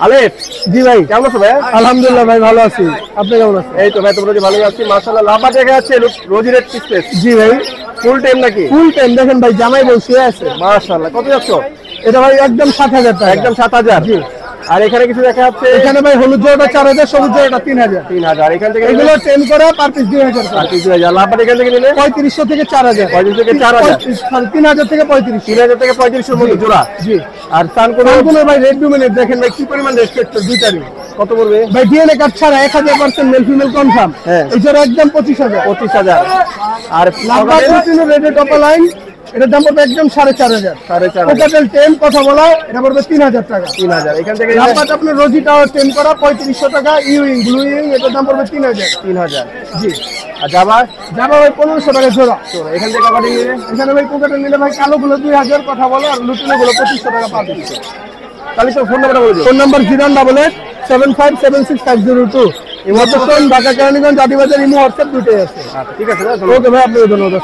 আলেফ, জি ভাই, কেমন আছো ভাই? আলহামদুলিল্লাহ ভাই, ভালো আছি। আপনি কেমন আছেন? এই তো ভাই, তোমরা যে ভালোই আছি মাশাআল্লাহ। লাভা দেখা যাচ্ছে রোজি রেড পিসপেস জি ভাই, ফুল টাইম নাকি? Full time. দেখেন ভাই, জামাই বউ শুয়ে আছে। মাশাআল্লাহ, কত যাচ্ছ? এটা ভাই একদম 7,000 টাকা। একদম 7,000। জি। আর এখানে কিছু দেখা যাচ্ছে এখানে ভাই হলুদ জোড়াটা 4,000, সবুজ জোড়াটা 3,000। 3,000। এখান থেকে এগুলো টেম করা পার পিস 2,000 আর টাকা। 3,000। লাভা এখান থেকে নিলে 3500 থেকে 4,000। 3500 থেকে 4,000। 3,000 থেকে 3500। 3,000 থেকে 3500 মতো জোড়া। জি। আর সানকুনো সানকুনো ভাই রেড ডুমিনেট দেখেন ভাই কি পরিমাণ রেসপেক্টর দুইটারই। কত পড়বে ভাই ডিএনএ কার্ড ছাড়া 1000% মেল ফিমেল কনফার্ম। হ্যাঁ। এই জোড়া একদম 25,000। 25,000। আর লাভা দুটিনো রেডের টপ লাইন, এটার দাম পড়বে একদম 4,500। 4,500। কোকাটেল টেম কথা বলা, এটা পড়বে 3,000 টাকা। 3,000। এখান থেকে লাভবাট আপনার রোজিটাও টেম করা 3500 টাকা। ইউইং ব্লু ইউইং, এটার দাম পড়বে 3,000। 3,000। জি। আর জামা যাবা ভাই 1500 টাকা জোড়া। এখান থেকে কত নিলে? এখানে ভাই কোকাটেল নিলে ভাই কালোগুলো 2,000 কথা বলে, আর লুটিনো গুলো 2500 টাকা পাবে। তাহলে তো ফোন নাম্বারটা বলে দিও। Phone number 08875765002। ইমোশন ঢাকা কেরানীগঞ্জ আদিবাজার ইমো হোয়াটসঅ্যাপ দুটোই আছে। আচ্ছা, ঠিক আছে ভাই। ওকে ভাই, আপনাকে ধন্যবাদ।